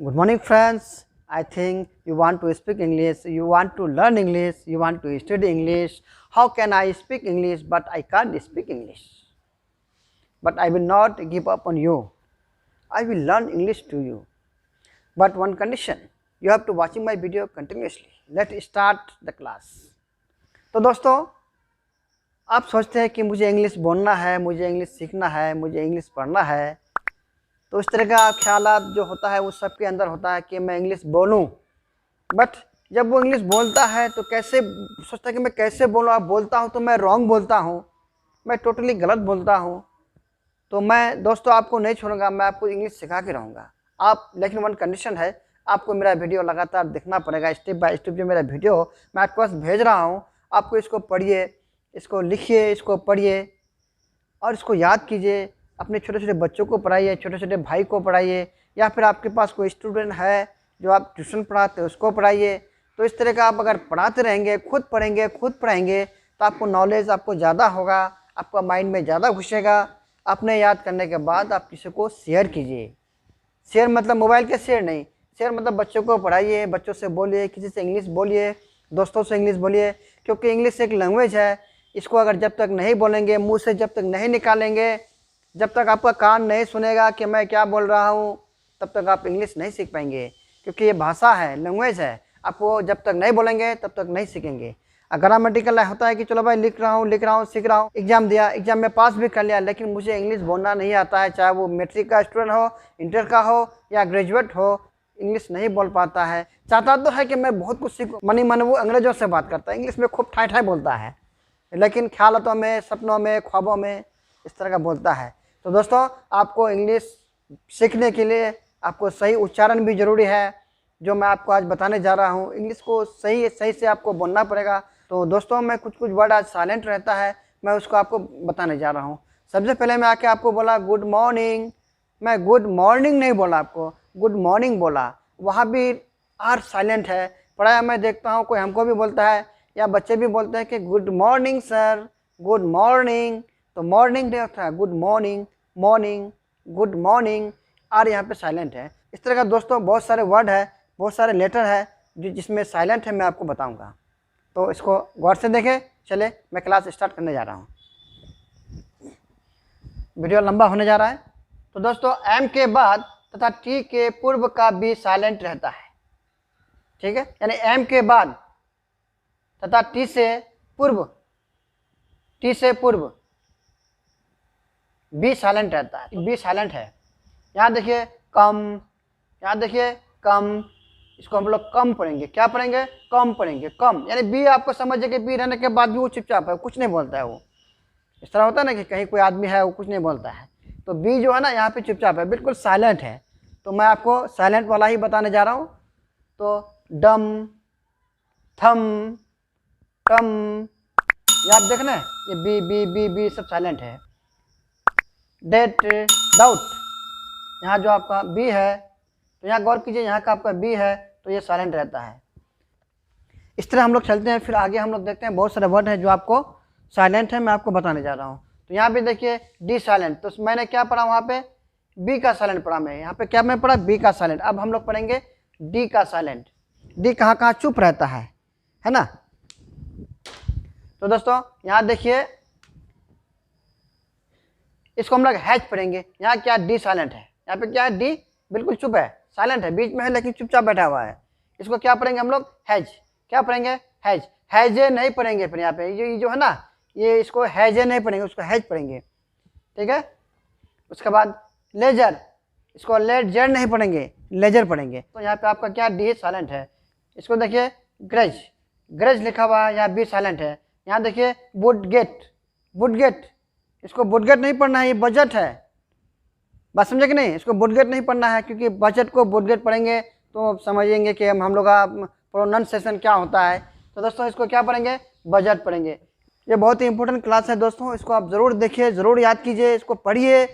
Good morning, friends. I think you want to speak English, you want to learn English, you want to study English. How can I speak English but I can't speak English? But I will not give up on you. I will learn English to you. But one condition, you have to watching my video continuously. Let's start the class. तो दोस्तों, आप सोचते हैं कि मुझे English बोलना है, मुझे इंग्लिश सीखना है, मुझे इंग्लिश पढ़ना है। तो इस तरह का ख्यालात जो होता है वो सबके अंदर होता है कि मैं इंग्लिश बोलूं। बट जब वो इंग्लिश बोलता है तो कैसे सोचता है कि मैं कैसे बोलूं। आप बोलता हूं तो मैं रॉन्ग बोलता हूं, मैं टोटली गलत बोलता हूं। तो मैं दोस्तों आपको नहीं छोड़ूंगा, मैं आपको इंग्लिश सिखा के रहूँगा। आप लेकिन वन कंडीशन है, आपको मेरा वीडियो लगातार देखना पड़ेगा। स्टेप बाय स्टेप जो मेरा वीडियो मैं आपके पास भेज रहा हूँ, आपको इसको पढ़िए, इसको लिखिए, इसको पढ़िए और इसको याद कीजिए। अपने छोटे छोटे बच्चों को पढ़ाइए, छोटे छोटे भाई को पढ़ाइए, या फिर आपके पास कोई स्टूडेंट है जो आप ट्यूशन पढ़ाते हैं उसको पढ़ाइए। तो इस तरह का आप अगर पढ़ाते रहेंगे, खुद पढ़ेंगे, खुद पढ़ाएंगे, तो आपको नॉलेज आपको ज़्यादा होगा, आपका माइंड में ज़्यादा घुसेगा। अपने याद करने के बाद आप किसी को शेयर कीजिए। शेयर मतलब मोबाइल के शेयर नहीं, शेयर मतलब बच्चों को पढ़ाइए, बच्चों से बोलिए, किसी से इंग्लिश बोलिए, दोस्तों से इंग्लिश बोलिए। क्योंकि इंग्लिश एक लैंग्वेज है, इसको अगर जब तक नहीं बोलेंगे, मुंह से जब तक नहीं निकालेंगे, जब तक आपका कान नहीं सुनेगा कि मैं क्या बोल रहा हूँ, तब तक आप इंग्लिश नहीं सीख पाएंगे। क्योंकि ये भाषा है, लैंग्वेज है, आपको जब तक नहीं बोलेंगे तब तक नहीं सीखेंगे। ग्रामेटिकल होता है कि चलो भाई लिख रहा हूँ, सीख रहा हूँ, एग्जाम दिया, एग्जाम में पास भी कर लिया, लेकिन मुझे इंग्लिश बोलना नहीं आता है। चाहे वो मैट्रिक का स्टूडेंट हो, इंटर का हो या ग्रेजुएट हो, इंग्लिश नहीं बोल पाता है। चाहता तो है कि मैं बहुत कुछ सीखूँ, मनी मन वो अंग्रेजों से बात करता है, इंग्लिश में खूब ठाई ठाई बोलता है, लेकिन ख्यालों में, सपनों में, ख्वाबों में इस तरह का बोलता है। तो दोस्तों, आपको इंग्लिश सीखने के लिए आपको सही उच्चारण भी ज़रूरी है, जो मैं आपको आज बताने जा रहा हूँ। इंग्लिश को सही से आपको बोलना पड़ेगा। तो दोस्तों, मैं कुछ वर्ड आज साइलेंट रहता है, मैं उसको आपको बताने जा रहा हूँ। सबसे पहले मैं आके आपको बोला गुड मॉर्निंग। मैं गुड मॉर्निंग नहीं बोला, आपको गुड मॉर्निंग बोला। वहाँ भी आर साइलेंट है। पढ़ाया मैं देखता हूँ, कोई हमको भी बोलता है या बच्चे भी बोलते हैं कि good morning sir, good morning. तो मॉर्निंग नहीं होता है, good morning, morning, good morning. R यहाँ पे साइलेंट है। इस तरह का दोस्तों बहुत सारे वर्ड है, बहुत सारे लेटर है जिसमें साइलेंट है, मैं आपको बताऊंगा। तो इसको गौर से देखें। चले मैं क्लास स्टार्ट करने जा रहा हूँ, वीडियो लंबा होने जा रहा है। तो दोस्तों, एम के बाद तथा टी के पूर्व का बी साइलेंट रहता है, ठीक है। यानी एम के बाद तथा टी से पूर्व बी साइलेंट रहता है, बी साइलेंट है। यहाँ देखिए कम, यहाँ देखिए कम, इसको हम लोग कम पढ़ेंगे। क्या पढ़ेंगे? कम पढ़ेंगे, कम। यानी बी आपको समझिए कि बी रहने के बाद भी वो चुपचाप है, कुछ नहीं बोलता है। वो इस तरह होता है ना कि कहीं कोई आदमी है वो कुछ नहीं बोलता है, तो बी जो है ना यहाँ पे चुपचाप है, बिल्कुल साइलेंट है। तो मैं आपको साइलेंट वाला ही बताने जा रहा हूँ। तो डम, थम, टम, ये आप देखना है, ये बी बी बी बी सब साइलेंट है। डेट, डाउट, यहाँ जो आपका बी है, तो यहाँ गौर कीजिए, यहाँ का आपका बी है, तो ये साइलेंट रहता है। इस तरह हम लोग चलते हैं। फिर आगे हम लोग देखते हैं, बहुत सारे वर्ड हैं जो आपको साइलेंट है, मैं आपको बताने जा रहा हूँ। तो यहाँ पे देखिए डी साइलेंट, तो मैंने क्या पढ़ा वहाँ पे? बी का साइलेंट पढ़ा मैं। यहाँ पे क्या मैं पढ़ा? बी का साइलेंट। अब हम लोग पढ़ेंगे डी का साइलेंट। डी कहाँ कहाँ चुप रहता है ना। तो दोस्तों यहाँ देखिए, इसको हम लोग हैज पढ़ेंगे। यहाँ क्या? डी साइलेंट है। यहाँ पे क्या है? डी बिल्कुल चुप है, साइलेंट है, बीच में है लेकिन चुपचाप बैठा हुआ है। इसको क्या पढ़ेंगे हम लोग? हैज। क्या पढ़ेंगे? हैज। हैजे नहीं पढ़ेंगे। फिर यहाँ पे ये जो है ना, ये इसको हैजे नहीं पढ़ेंगे, उसको हैज पढ़ेंगे, ठीक है। उसके बाद लेजर, इसको लेजर नहीं पढ़ेंगे, लेजर पढ़ेंगे। तो यहाँ पे आपका क्या? डी साइलेंट है। इसको देखिए ग्रज, ग्रज लिखा हुआ है, यहाँ बी साइलेंट है। यहाँ देखिए वुडगेट, वुडगेट, इसको वुडगेट नहीं पढ़ना है, ये बजट है। बात समझे कि नहीं? इसको वुडगेट नहीं पढ़ना है, क्योंकि बजट को वुडगेट पढ़ेंगे तो समझेंगे कि हम लोग का प्रोनाउंसिएशन क्या होता है। तो दोस्तों इसको क्या पढ़ेंगे? बजट पढ़ेंगे। ये बहुत ही इंपॉर्टेंट क्लास है दोस्तों, इसको आप ज़रूर देखिए, ज़रूर याद कीजिए, इसको पढ़िए,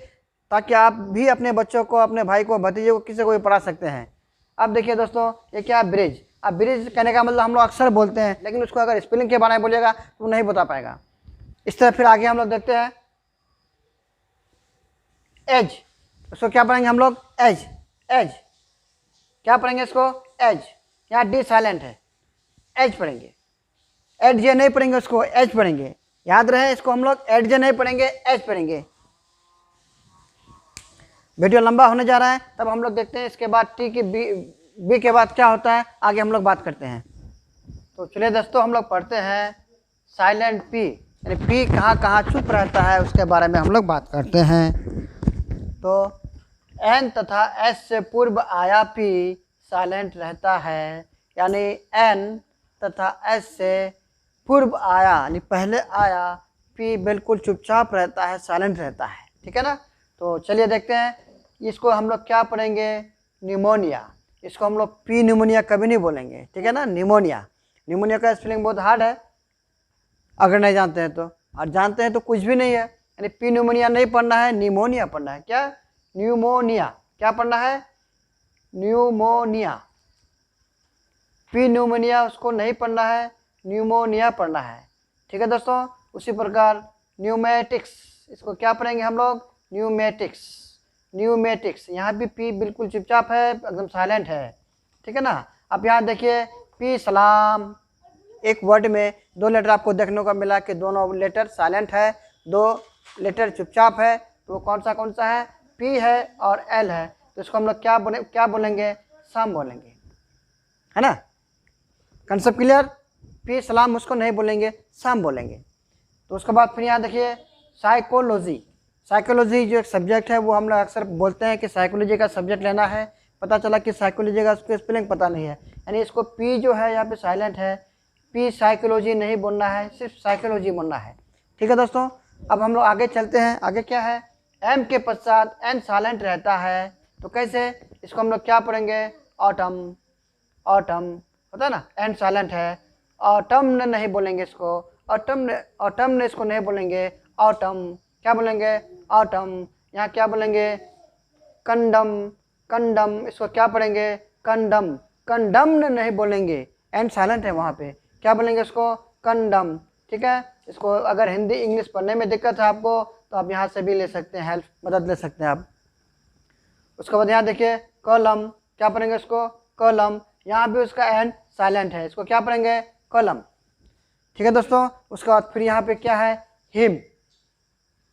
ताकि आप भी अपने बच्चों को, अपने भाई को, भतीजे को, किसी को भी पढ़ा सकते हैं। अब देखिए दोस्तों, ये क्या? ब्रिज। अब ब्रिज कहने का मतलब हम लोग अक्सर बोलते हैं, लेकिन उसको अगर स्पेलिंग के बारे में बोलिएगा तो नहीं बता पाएगा। इस तरह फिर आगे हम लोग देखते हैं एज। उसको क्या पढ़ेंगे हम लोग? Edge, edge. क्या पढ़ेंगे इसको? एज। यहाँ डी साइलेंट है, एज पढ़ेंगे। एड जे नहीं पढ़ेंगे, उसको एज पढ़ेंगे। याद रहे, इसको हम लोग एड जे नहीं पढ़ेंगे, एज पढ़ेंगे। वीडियो लंबा होने जा रहा है, तब हम लोग देखते हैं इसके बाद टी की बी के बाद क्या होता है, आगे हम लोग बात करते हैं। तो चलिए दोस्तों, हम लोग पढ़ते हैं साइलेंट पी, यानी पी कहाँ कहाँ चुप रहता है उसके बारे में हम लोग बात करते हैं। तो एन तथा एस से पूर्व आया पी साइलेंट रहता है, यानी एन तथा एस से पूर्व आया यानी पहले आया पी बिल्कुल चुपचाप रहता है, साइलेंट रहता है। ठीक है ना। तो चलिए देखते हैं, इसको हम लोग क्या पढ़ेंगे? निमोनिया। इसको हम लोग पी निमोनिया कभी नहीं बोलेंगे, ठीक है ना। निमोनिया, निमोनिया का स्पेलिंग बहुत हार्ड है अगर नहीं जानते हैं तो, और जानते हैं तो कुछ भी नहीं है। यानी पी निमोनिया नहीं पढ़ना है, निमोनिया पढ़ना है। क्या? न्यूमोनिया। क्या पढ़ना है? न्यूमोनिया। पी न्यूमोनिया उसको नहीं पढ़ना है, न्यूमोनिया पढ़ना है। ठीक है दोस्तों। उसी प्रकार न्यूमेटिक्स, इसको क्या पढ़ेंगे हम लोग? न्यूमेटिक्स। न्यूमेटिक्स, यहाँ भी पी बिल्कुल चुपचाप है, एकदम साइलेंट है। ठीक है ना। अब यहाँ देखिए, पी सलाम, एक वर्ड में दो लेटर आपको देखने को मिला कि दोनों लेटर साइलेंट है, दो लेटर चुपचाप है। तो कौन सा है? पी है और एल है। तो इसको हम लोग क्या बोलेंगे? सम बोलेंगे, है ना। Concept clear? पी सलाम उसको नहीं बोलेंगे, सम बोलेंगे। तो उसके बाद फिर यहाँ देखिए साइकोलॉजी। साइकोलॉजी जो एक सब्जेक्ट है, वो हम लोग अक्सर बोलते हैं कि साइकोलॉजी का सब्जेक्ट लेना है। पता चला कि साइकोलॉजी का उसको स्पेलिंग पता नहीं है, यानी इसको पी जो है यहाँ पे साइलेंट है, पी साइकोलॉजी नहीं बोलना है, सिर्फ साइकोलॉजी बोलना है। ठीक है दोस्तों। अब हम लोग आगे चलते हैं। आगे क्या है? एम के पश्चात एन साइलेंट रहता है। तो कैसे? इसको हम लोग क्या पढ़ेंगे? ऑटम। ऑटम होता है ना, एन साइलेंट है, ऑटम ने नहीं बोलेंगे इसको, ऑटम ने इसको नहीं बोलेंगे, ऑटम। क्या बोलेंगे? ऑटम। यहाँ क्या बोलेंगे? कंडम। कंडम, इसको क्या पढ़ेंगे? कंडम। कंडम ने नहीं बोलेंगे, एंड साइलेंट है वहाँ पे। क्या बोलेंगे इसको? कंडम। ठीक है। इसको अगर हिंदी इंग्लिश पढ़ने में दिक्कत है आपको, तो आप यहाँ से भी ले सकते हैं, हेल्प मदद ले सकते हैं आप। उसके बाद यहाँ देखिए कॉलम। क्या पढ़ेंगे इसको? कॉलम। यहाँ भी उसका एंड साइलेंट है, इसको क्या पढ़ेंगे? कॉलम। ठीक है दोस्तों। उसके बाद फिर यहाँ पे क्या है? हिम।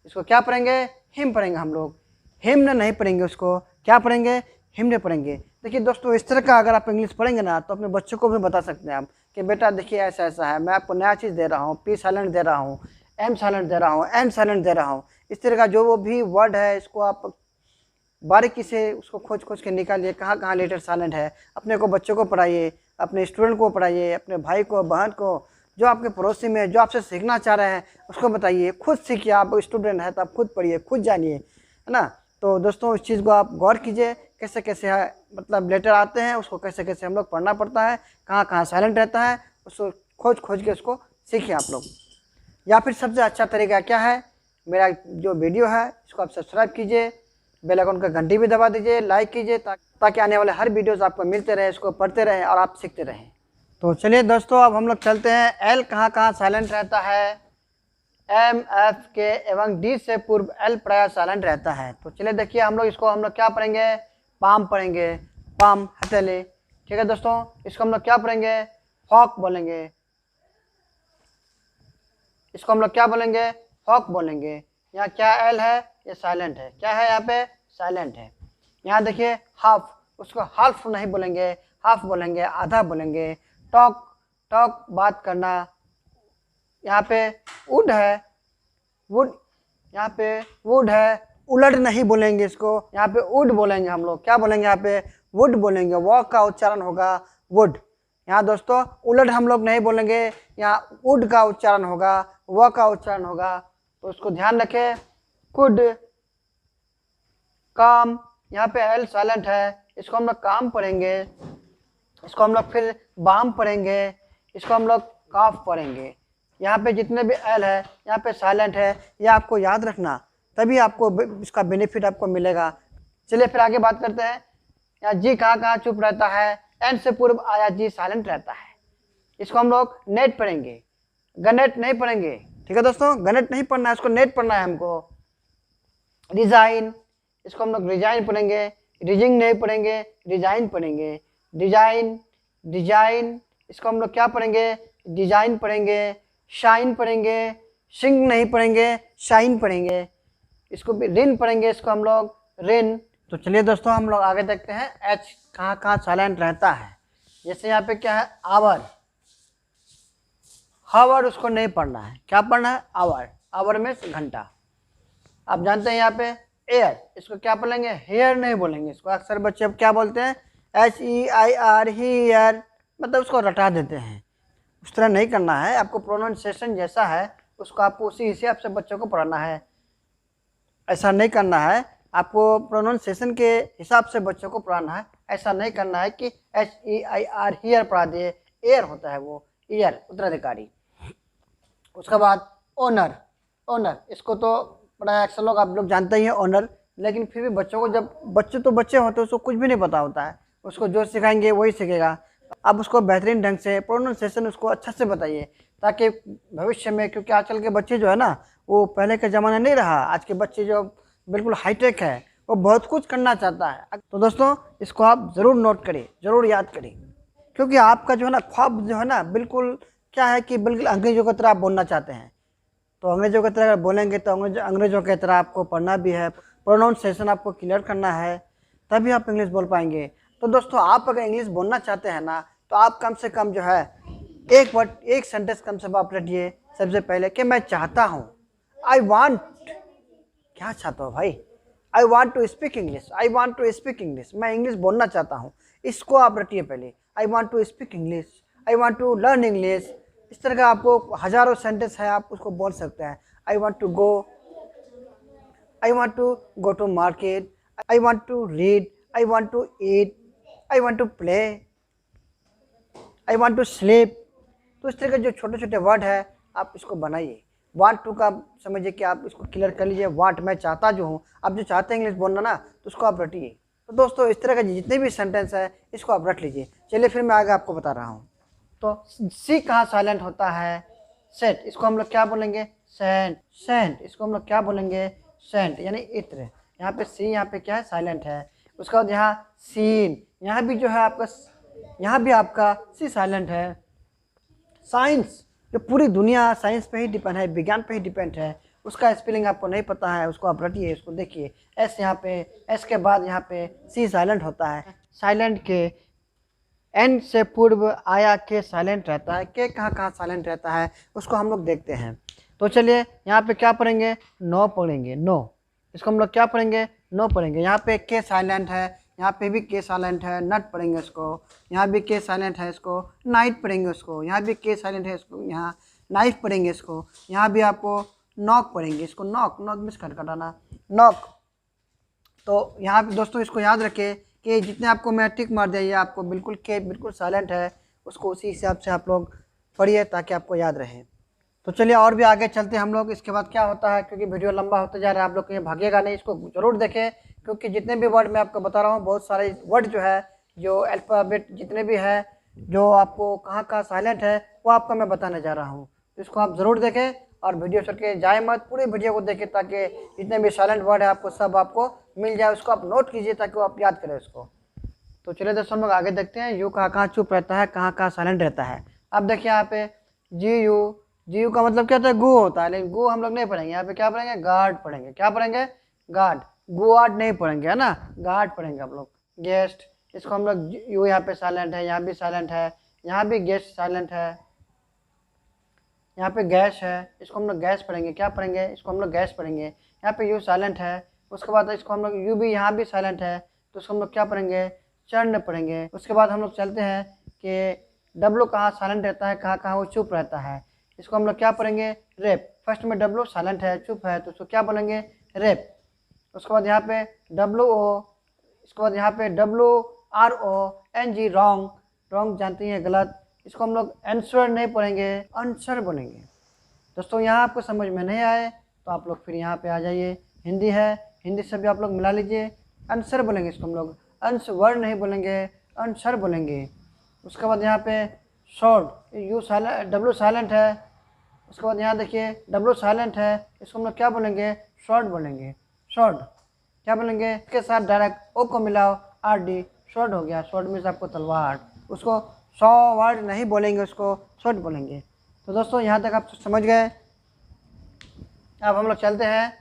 इसको क्या पढ़ेंगे? हिम पढ़ेंगे हम लोग। हिम्न नहीं पढ़ेंगे, उसको क्या पढ़ेंगे? हिम्न पढ़ेंगे। देखिए दोस्तों, इस तरह का अगर आप इंग्लिश पढ़ेंगे ना, तो अपने बच्चों को भी बता सकते हैं आप कि बेटा देखिए ऐसा ऐसा है, मैं आपको नया चीज़ दे रहा हूँ, पी साइलेंट दे रहा हूँ, एम साइलेंट दे रहा हूँ, एन साइलेंट दे रहा हूँ। इस तरह का जो वो भी वर्ड है, इसको आप बारीकी से उसको खोज के निकालिए, कहाँ कहाँ लेटर साइलेंट है। अपने को बच्चों को पढ़ाइए, अपने स्टूडेंट को पढ़ाइए, अपने भाई को, बहन को, जो आपके पड़ोसी में जो आपसे सीखना चाह रहे हैं उसको बताइए। खुद सीखिए, आप स्टूडेंट हैं तो आप खुद पढ़िए, खुद जानिए, है ना। तो दोस्तों, इस चीज़ को आप गौर कीजिए, कैसे कैसे है मतलब लेटर आते हैं, उसको कैसे कैसे हम लोग पढ़ना पड़ता है, कहाँ कहाँ साइलेंट रहता है, उसको खोज के उसको सीखिए आप लोग। या फिर सबसे अच्छा तरीका क्या है? मेरा जो वीडियो है इसको आप सब्सक्राइब कीजिए, बेल आइकन का घंटी भी दबा दीजिए, लाइक कीजिए, ताकि आने वाले हर वीडियोस आपको मिलते रहे, इसको पढ़ते रहें और आप सीखते रहें। तो चलिए दोस्तों, अब हम लोग चलते हैं एल कहाँ कहाँ साइलेंट रहता है। एम, एफ, के एवं डी से पूर्व एल प्रायः साइलेंट रहता है। तो चलिए देखिए, हम लोग क्या पढ़ेंगे? पाम पढ़ेंगे, पाम हथेली। ठीक है दोस्तों। इसको हम लोग क्या पढ़ेंगे? फॉक बोलेंगे। इसको हम लोग क्या बोलेंगे? फॉक बोलेंगे। यहाँ क्या एल है? ये साइलेंट है। क्या है यहाँ पे? साइलेंट है। यहाँ देखिए हाफ, उसको हाफ नहीं बोलेंगे, हाफ बोलेंगे, आधा बोलेंगे। टॉक, टॉक बात करना। यहाँ पे वुड है, वुड, यहाँ पे वुड है, उलट नहीं बोलेंगे इसको, यहाँ पे वुड बोलेंगे हम लोग। क्या बोलेंगे? यहाँ पे वुड बोलेंगे, वॉक का उच्चारण होगा वुड। यहाँ दोस्तों उलट हम लोग नहीं बोलेंगे, यहाँ वुड का उच्चारण होगा, वॉक का उच्चारण होगा। तो उसको ध्यान रखें। कुड, काम, यहाँ पे एल साइलेंट है, इसको हम लोग काम पढ़ेंगे। इसको हम लोग फिर बाम पढ़ेंगे। इसको हम लोग काफ पढ़ेंगे। यहाँ पे जितने भी एल है यहाँ पे साइलेंट है, ये आपको याद रखना, तभी आपको इसका बेनिफिट आपको मिलेगा। चलिए फिर आगे बात करते हैं। यहाँ जी कहाँ कहाँ चुप रहता है? एन से पूर्व आया जी साइलेंट रहता है। इसको हम लोग नेट पढ़ेंगे, गनेट नहीं पढ़ेंगे। ठीक है दोस्तों, गनेट नहीं पढ़ना है, इसको नेट पढ़ना है हमको। रिजाइन, इसको हम लोग रिजाइन पढ़ेंगे। रिजिंग नहीं पढ़ेंगे, डिजाइन पढ़ेंगे। डिजाइन, डिजाइन, इसको हम लोग क्या पढ़ेंगे, डिजाइन पढ़ेंगे। शाइन पढ़ेंगे, सिंग नहीं पढ़ेंगे, शाइन पढ़ेंगे। इसको भी रिन पढ़ेंगे, इसको हम लोग रिन। तो चलिए दोस्तों हम लोग आगे देखते हैं एच कहाँ कहाँ साइलेंट रहता है। जैसे यहाँ पे क्या है, आवर, हावर उसको नहीं पढ़ना है। क्या पढ़ना है, आवर। आवर में घंटा। आप जानते हैं यहाँ पे एयर, इसको क्या बोलेंगे, हेयर नहीं बोलेंगे। इसको अक्सर बच्चे अब क्या बोलते हैं, HEIR, हीयर, मतलब उसको रटा देते हैं। उस तरह नहीं करना है, आपको प्रोनाउंसिएशन जैसा है उसको आपको उसी हिसाब से बच्चों को पढ़ाना है। ऐसा नहीं करना है, आपको प्रोनाउंसिएशन के हिसाब से बच्चों को पढ़ाना है। ऐसा नहीं करना है कि HEIR हीयर पढ़ा दिए, एयर होता है वो, ईयर उत्तराधिकारी। उसके बाद ओनर, ओनर इसको तो बड़ा अक्सर लोग आप लोग जानते ही हैं ओनर, लेकिन फिर भी बच्चों को, जब बच्चे तो बच्चे होते हैं उसको कुछ भी नहीं पता होता है, उसको जो सिखाएंगे वही सीखेगा। आप उसको बेहतरीन ढंग से प्रोनाउंसिएशन उसको अच्छा से बताइए, ताकि भविष्य में, क्योंकि आजकल के बच्चे जो है ना, वो पहले का ज़माना नहीं रहा। आज के बच्चे जो बिल्कुल हाईटेक है, वो बहुत कुछ करना चाहता है। तो दोस्तों इसको आप ज़रूर नोट करिए, ज़रूर याद करिए, क्योंकि आपका जो है ना ख्वाब जो है ना, बिल्कुल क्या है कि बिल्कुल अंग्रेजों की तरह आप बोलना चाहते हैं। तो अंग्रेजों की तरह बोलेंगे तो अंग्रेजों की तरह आपको पढ़ना भी है, प्रोनाउंसिएशन आपको क्लियर करना है, तभी आप इंग्लिश बोल पाएंगे। तो दोस्तों आप अगर इंग्लिश बोलना चाहते हैं ना, तो आप कम से कम जो है एक वर्ड, एक सेंटेंस कम से कम आप रटिए। सबसे पहले कि मैं चाहता हूँ, आई वांट, क्या चाहता हो भाई, I want to speak English, I want to speak English, मैं इंग्लिश बोलना चाहता हूँ। इसको आप रटिए पहले, I want to speak English, I want to learn English. इस तरह का आपको हज़ारों सेंटेंस है, आप उसको बोल सकते हैं। I want to go, I want to go to market, I want to read, I want to eat, I want to play, I want to sleep. तो इस तरह के जो छोटे छोटे वर्ड है आप इसको बनाइए। वांट टू का समझिए कि आप इसको क्लियर कर लीजिए, वांट मैं चाहता जो हूँ। आप जो चाहते हैं इंग्लिश बोलना ना, तो उसको आप रटिए। तो दोस्तों इस तरह के जितने भी सेंटेंस है इसको आप रट लीजिए। चलिए फिर मैं आगे आपको बता रहा हूँ। तो सी कहाँ साइलेंट होता है, सेट, इसको हम लोग क्या बोलेंगे, सेंट, सेंट, इसको हम लोग क्या बोलेंगे, सेंट, यानी इत्र। यहाँ पे सी, यहाँ पे क्या है, साइलेंट है। उसके बाद यहाँ सीन, यहाँ भी जो है आपका, यहाँ भी आपका सी साइलेंट है। साइंस, जो पूरी दुनिया साइंस पे ही डिपेंड है, विज्ञान पे ही डिपेंड है, उसका स्पेलिंग आपको नहीं पता है, उसको आप रटिए, उसको देखिए। एस यहाँ पे, एस के बाद यहाँ पे सी साइलेंट होता है। साइलेंट के एन से पूर्व आया के साइलेंट रहता है। के कहाँ कहाँ साइलेंट रहता है उसको हम लोग देखते हैं। तो चलिए यहाँ पे क्या पढ़ेंगे, नो पढ़ेंगे, नो, इसको हम लोग क्या पढ़ेंगे, नो पढ़ेंगे। यहाँ पे के साइलेंट है, यहाँ पे भी के साइलेंट है, नट पढ़ेंगे इसको। यहाँ भी के साइलेंट है, इसको नाइट पढ़ेंगे उसको। यहाँ भी के साइलेंट है, इसको यहाँ नाइफ पढ़ेंगे इसको। यहाँ भी आपको नॉक पढ़ेंगे, इसको नॉक, नॉक मिस कर कटाना, नॉक। तो यहाँ पे दोस्तों इसको याद रखें कि जितने आपको मैं टिक मार दिया, ये आपको बिल्कुल के बिल्कुल साइलेंट है, उसको उसी हिसाब से आप लोग पढ़िए ताकि आपको याद रहे। तो चलिए और भी आगे चलते हैं हम लोग। इसके बाद क्या होता है, क्योंकि वीडियो लंबा होता जा रहा है, आप लोग कहीं भागेगा नहीं, इसको ज़रूर देखें, क्योंकि जितने भी वर्ड मैं आपको बता रहा हूँ, बहुत सारे वर्ड जो है, जो अल्फ़ाबेट जितने भी है, जो आपको कहाँ कहाँ साइलेंट है, वो आपको मैं बताने जा रहा हूँ। तो इसको आप ज़रूर देखें और वीडियो छोड़ के जाए मत, पूरे वीडियो को देखें, ताकि जितने भी साइलेंट वर्ड है आपको सब आपको मिल जाए। उसको आप नोट कीजिए ताकि वो आप याद करें उसको। तो चलिए दोस्तों हम लोग आगे देखते हैं। यू कहाँ कहाँ चुप रहता है, कहाँ कहाँ साइलेंट रहता है। अब देखिए यहाँ पे जी यू, जी यू का मतलब क्या होता है, गु होता है, लेकिन गु हम लोग नहीं पढ़ेंगे। यहाँ पे क्या पढ़ेंगे, गार्ड पढ़ेंगे। क्या पढ़ेंगे, गार्ड, गुआर्ड नहीं पढ़ेंगे, है ना, गार्ड पढ़ेंगे हम लोग। गेस्ट, इसको हम लोग यू, यहाँ पे साइलेंट है, यहाँ भी साइलेंट है, यहाँ भी गेस्ट साइलेंट है। यहाँ पे गैस है, इसको हम लोग गैस पढ़ेंगे। क्या पढ़ेंगे, इसको हम लोग गैस पढ़ेंगे। यहाँ पे यू साइलेंट है। उसके बाद इसको हम लोग, यू भी यहाँ भी साइलेंट है, तो उसको हम लोग क्या पढ़ेंगे, चरण पढ़ेंगे। उसके बाद हम लोग चलते हैं कि डब्लू कहाँ साइलेंट रहता है, कहाँ कहाँ वो चुप रहता है। इसको हम लोग क्या पढ़ेंगे, रेप। फर्स्ट में डब्लू साइलेंट है, चुप है, तो उसको क्या बोलेंगे, रेप। उसके बाद यहाँ पे डब्लू ओ, इसके बाद यहाँ पे WRONG, रॉन्ग, रॉन्ग जानते हैं गलत। इसको हम लोग आंसर नहीं पढ़ेंगे, आंसर बोलेंगे। दोस्तों यहाँ आपको समझ में नहीं आए तो आप लोग फिर यहाँ पे आ जाइए, हिंदी है, हिंदी से भी आप लोग मिला लीजिए। आंसर बोलेंगे इसको हम लोग, आंसर नहीं बोलेंगे, आंसर बोलेंगे। उसके बाद यहाँ पे short, you silent, W silent है। उसके बाद यहाँ देखिए डब्लू साइलेंट है, इसको हम लोग क्या बोलेंगे, शॉर्ट बोलेंगे, शॉर्ट। क्या बोलेंगे, इसके साथ डायरेक्ट ओ को मिलाओ, आर डी, शॉर्ट हो गया। शॉर्ट मीन्स आपको तलवार। उसको 100 वर्ड नहीं बोलेंगे, उसको शॉर्ट बोलेंगे। तो दोस्तों यहाँ तक आप समझ गए। अब हम लोग चलते हैं,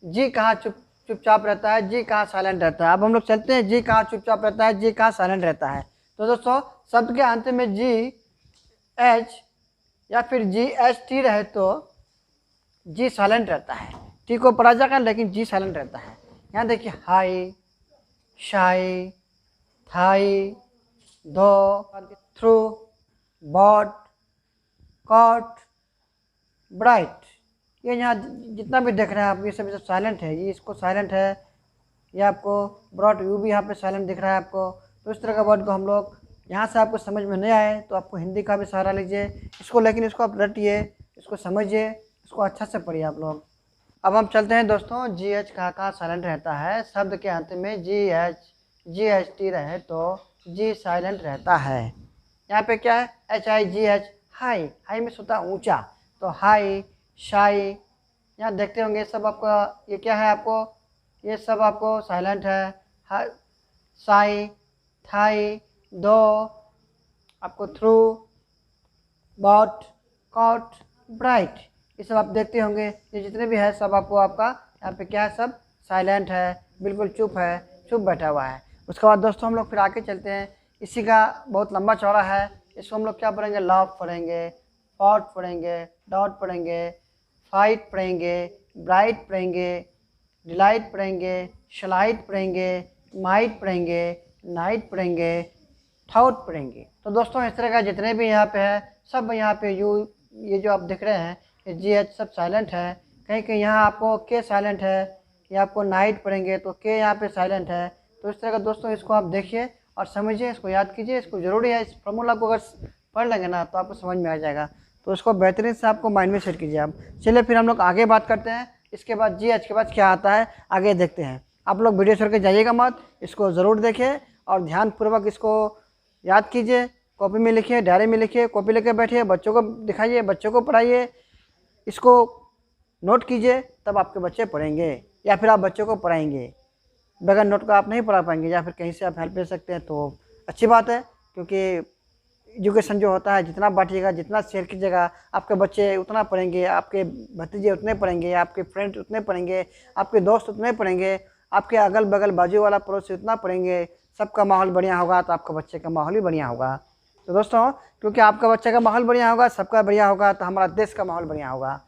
जी कहाँ चुपचाप रहता है, जी कहाँ साइलेंट रहता है। अब हम लोग चलते हैं, जी कहाँ चुपचाप रहता है, जी कहाँ साइलेंट रहता है। तो दोस्तों शब्द के अंत में जी एच या फिर जी एच टी रहे तो जी साइलेंट रहता है। टी को पढ़ा जाएगा लेकिन जी साइलेंट रहता है। यहाँ देखिए, हाई, शाई, थाई, दो, थ्रू, बॉट, कॉट, ब्राइट, ये यहाँ जितना भी देख रहे हैं आप, ये सब साइलेंट है। ये इसको साइलेंट है। ये आपको ब्रॉट यू भी यहाँ पे साइलेंट दिख रहा है आपको। तो इस तरह का वर्ड को हम लोग, यहाँ से आपको समझ में नहीं आए तो आपको हिंदी का भी सहारा लीजिए इसको, लेकिन इसको आप रटिए, इसको समझिए, इसको अच्छा से पढ़िए आप लोग। अब हम चलते हैं दोस्तों, जी एच कहाँ साइलेंट रहता है। शब्द के अंत में जी एच टी रहे तो जी साइलेंट रहता है। यहाँ पे क्या है, H I ji H, high, high में होता है ऊंचा, तो हाई, शाई, यहाँ देखते होंगे सब आपका, ये क्या है आपको, ये सब आपको साइलेंट है। साई, थाई, दो, आपको थ्रू, बॉट, कॉट, ब्राइट, ये सब आप देखते होंगे। ये जितने भी है सब आपको, आपका यहाँ पे क्या है, सब साइलेंट है, बिल्कुल चुप है, चुप बैठा हुआ है। उसके बाद दोस्तों हम लोग फिर आगे चलते हैं। इसी का बहुत लंबा चौड़ा है, इसको हम लोग क्या पढ़ेंगे, लव पढ़ेंगे, पॉट पढ़ेंगे, डॉट पढ़ेंगे, फाइट पढ़ेंगे, ब्राइट पढ़ेंगे, डिलाइट पढ़ेंगे, शलाइट पढ़ेंगे, माइट पढ़ेंगे, नाइट पढ़ेंगे, थाउट पढ़ेंगे। तो दोस्तों इस तरह का जितने भी यहाँ पे है सब यहाँ पे ये जो आप देख रहे हैं, ये जी एच सब साइलेंट है। कहीं कहीं यहाँ आपको के साइलेंट है, या आपको नाइट पढ़ेंगे तो के यहाँ पे साइलेंट है। तो इस तरह का दोस्तों इसको आप देखिए और समझिए, इसको याद कीजिए, इसको ज़रूरी है। इस फॉर्मूला को अगर पढ़ लेंगे ना तो आपको समझ में आ जाएगा। तो इसको बेहतरीन से आपको माइंड में सेट कीजिए आप। चलिए फिर हम लोग आगे बात करते हैं। इसके बाद जी एच के बाद क्या आता है आगे देखते हैं। आप लोग वीडियो छोड़ के जाइएगा मत, इसको ज़रूर देखें और ध्यानपूर्वक इसको याद कीजिए। कॉपी में लिखिए, डायरी में लिखिए, कॉपी लेकर बैठिए, बच्चों को दिखाइए, बच्चों को पढ़ाइए, इसको नोट कीजिए, तब आपके बच्चे पढ़ेंगे। या फिर आप बच्चों को पढ़ाएंगे, बगैर नोट का आप नहीं पढ़ा पाएंगे, या फिर कहीं से आप हेल्प ले सकते हैं तो अच्छी बात है। क्योंकि एजुकेशन जो होता है, जितना बांटिएगा, जितना शेयर कीजिएगा, आपके बच्चे उतना पढ़ेंगे, आपके भतीजे उतने पढ़ेंगे, आपके फ्रेंड्स उतने पढ़ेंगे, आपके दोस्त उतने पढ़ेंगे, आपके अगल बगल बाजू वाला पड़ोसी उतना पढ़ेंगे। सबका माहौल बढ़िया होगा तो आपका बच्चे का माहौल भी बढ़िया होगा। तो दोस्तों क्योंकि आपका बच्चे का माहौल बढ़िया होगा, सबका बढ़िया होगा, तो हमारा देश का माहौल बढ़िया होगा।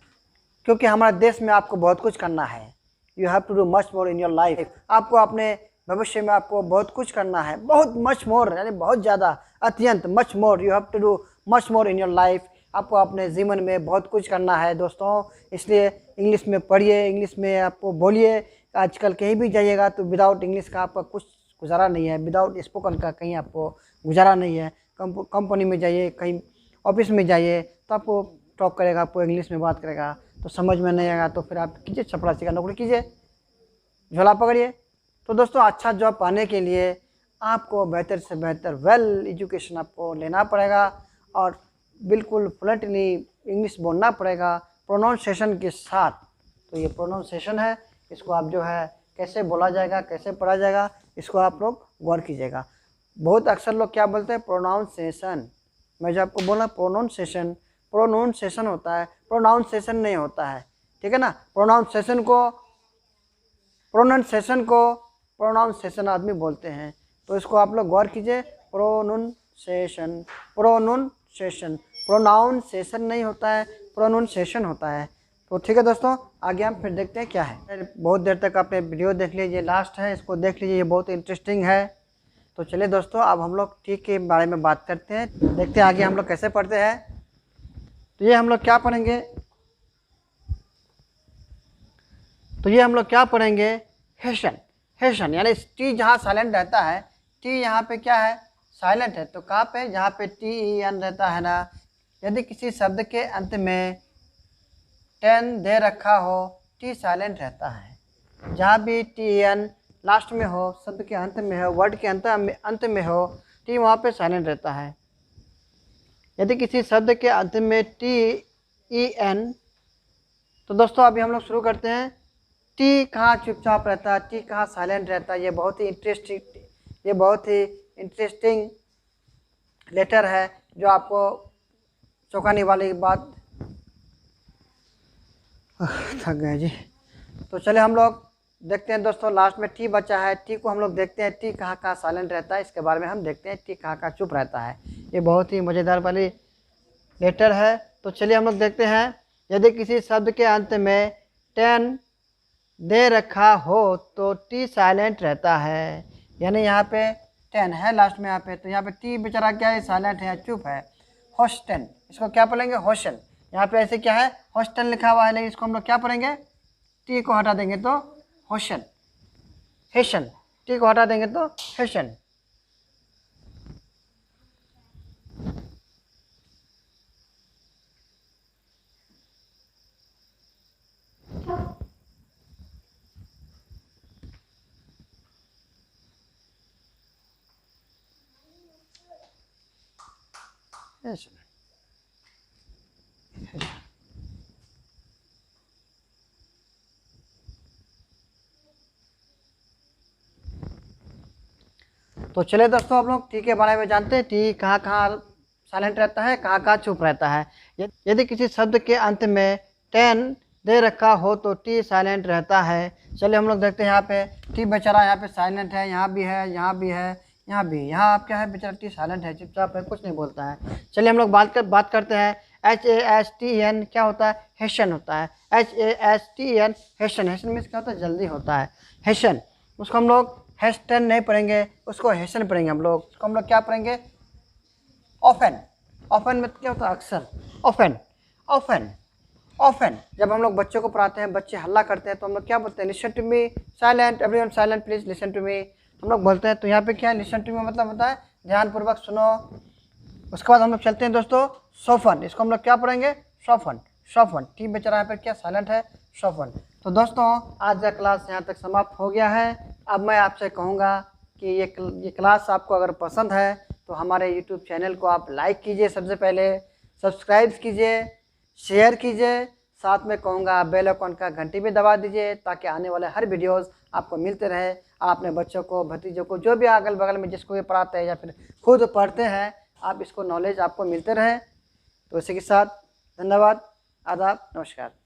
क्योंकि हमारे देश में आपको बहुत कुछ करना है। You have to do much more in your life. आपको अपने भविष्य में आपको बहुत कुछ करना है, बहुत मच मोर, यानी बहुत ज़्यादा, अत्यंत much more. You have to do much more in your life. आपको अपने जीवन में बहुत कुछ करना है दोस्तों। इसलिए इंग्लिश में पढ़िए, इंग्लिश में आपको बोलिए। आजकल कहीं भी जाइएगा तो विदाउट इंग्लिश का आपका कुछ गुजारा नहीं है, विदाउट स्पोकन का कहीं आपको गुजारा नहीं है। कंपनी में जाइए, कहीं ऑफिस में जाइए तो आपको टॉक करेगा, आपको इंग्लिश में बात करेगा, तो समझ में नहीं आएगा तो फिर आप कीजिए चपरासी का नौकरी कीजिए, झोला पकड़िए। तो दोस्तों अच्छा जॉब पाने के लिए आपको बेहतर से बेहतर वेल एजुकेशन आपको लेना पड़ेगा और बिल्कुल फ्लुएंटली इंग्लिश बोलना पड़ेगा प्रोनाउंसिएशन के साथ। तो ये प्रोनाउंसिएशन है, इसको आप जो है कैसे बोला जाएगा, कैसे पढ़ा जाएगा, इसको आप लोग गौर कीजिएगा। बहुत अक्सर लोग क्या बोलते हैं, प्रोनाउंसिएशन। मैं जो आपको बोला प्रोनाउंसिएशन, प्रोनाउंसिएशन होता है, प्रोनाउंसिएशन नहीं होता है, ठीक है ना। प्रोनाउंसिएशन को प्रोनाउंसिएशन आदमी बोलते हैं। तो इसको आप लोग गौर कीजिए, प्रोनाउंसिएशन, प्रोनाउंसिएशन, प्रोनाउंसिएशन नहीं होता है, प्रोनाउंसिएशन होता है। तो ठीक है दोस्तों, आगे हम फिर देखते हैं क्या है। बहुत देर तक आपने वीडियो देख लीजिए, लास्ट है, इसको देख लीजिए, ये बहुत इंटरेस्टिंग है। तो चलिए दोस्तों, अब हम लोग टी के बारे में बात करते हैं, देखते हैं आगे हम लोग कैसे पढ़ते हैं। तो ये हम लोग क्या पढ़ेंगे, हेशन। हेशन यानी टी जहाँ साइलेंट रहता है, टी यहाँ पे क्या है, साइलेंट है। तो कहाँ पे, जहाँ पे टी ई एन रहता है ना, यदि किसी शब्द के अंत में टेन दे रखा हो, टी साइलेंट रहता है। जहाँ भी टी एन लास्ट में हो, शब्द के अंत में हो, वर्ड के अंत में हो, टी वहाँ पे साइलेंट रहता है। यदि किसी शब्द के अंत में टी ई एन, तो दोस्तों अभी हम लोग शुरू करते हैं। टी कहाँ चुपचाप रहता है, टी कहाँ साइलेंट रहता है। ये बहुत ही इंटरेस्टिंग लेटर है जो आपको चौंकाने वाली बात। थक गए जी। तो चले हम लोग देखते हैं दोस्तों, लास्ट में टी बचा है। टी को हम लोग देखते हैं, टी कहाँ कहाँ साइलेंट रहता है, इसके बारे में हम देखते हैं टी कहाँ कहाँ चुप रहता है। ये बहुत ही मज़ेदार वाली लेटर है। तो चलिए हम लोग देखते हैं। यदि किसी शब्द के अंत में टेन दे रखा हो तो टी साइलेंट रहता है। यानी यहाँ पे टेन है लास्ट में यहाँ पे, तो यहाँ पे टी बेचारा क्या है, साइलेंट है, चुप है। हॉस्टन, इसको क्या पढ़ेंगे, हॉस्टन। यहाँ पे ऐसे क्या है, हॉस्टन लिखा हुआ है, लेकिन इसको हम लोग क्या पढ़ेंगे, टी को हटा देंगे तो हॉस्टन, हेशन। टी को हटा देंगे तो हेशन। तो चले दोस्तों, आप लोग टी के बारे में जानते हैं, टी कहाँ कहाँ साइलेंट रहता है, कहाँ कहाँ चुप रहता है। यदि किसी शब्द के अंत में टेन दे रखा हो तो टी साइलेंट रहता है। चलिए हम लोग देखते हैं। यहाँ पे टी बेचारा यहाँ पे साइलेंट है, यहाँ भी है, यहाँ भी है, यहाँ भी। यहाँ आप क्या है, बेचारा टी साइलेंट है, चुपचाप है, कुछ नहीं बोलता है। चलिए हम लोग बात करते हैं। HASTEN क्या होता है, हेशन होता है। HASTEN हेशन। हेशन मीन्स क्या होता है, जल्दी होता है, हेशन। उसको हम लोग हेस्टन नहीं पढ़ेंगे, उसको हेशन पढ़ेंगे हम लोग। उसको हम लोग क्या पढ़ेंगे, ऑफन। ऑफन में क्या होता है, अक्सर। Often often often. जब हम लोग बच्चों को पढ़ाते हैं, बच्चे हल्ला करते हैं, तो हम लोग क्या बोलते हैं, listen to me, silent, everyone silent please listen to me, हम लोग बोलते हैं। तो यहाँ पे क्या है, लिसन टू मी मतलब होता है ध्यानपूर्वक सुनो। उसके बाद हम लोग चलते हैं दोस्तों, सोफन। इसको हम लोग क्या पढ़ेंगे, सोफन। सोफन, टी बेचारा यहाँ पे क्या साइलेंट है, सोफन। तो दोस्तों आज का क्लास यहाँ तक समाप्त हो गया है। अब मैं आपसे कहूँगा कि ये क्लास आपको अगर पसंद है तो हमारे यूट्यूब चैनल को आप लाइक कीजिए, सबसे पहले सब्सक्राइब कीजिए, शेयर कीजिए। साथ में कहूँगा बेल आइकन का घंटी भी दबा दीजिए, ताकि आने वाले हर वीडियोस आपको मिलते रहे। आप अपने बच्चों को, भतीजों को, जो भी अगल बगल में जिसको भी पढ़ाते हैं या फिर खुद पढ़ते हैं, आप इसको नॉलेज आपको मिलते रहे। तो इसी के साथ धन्यवाद, आदाब, नमस्कार।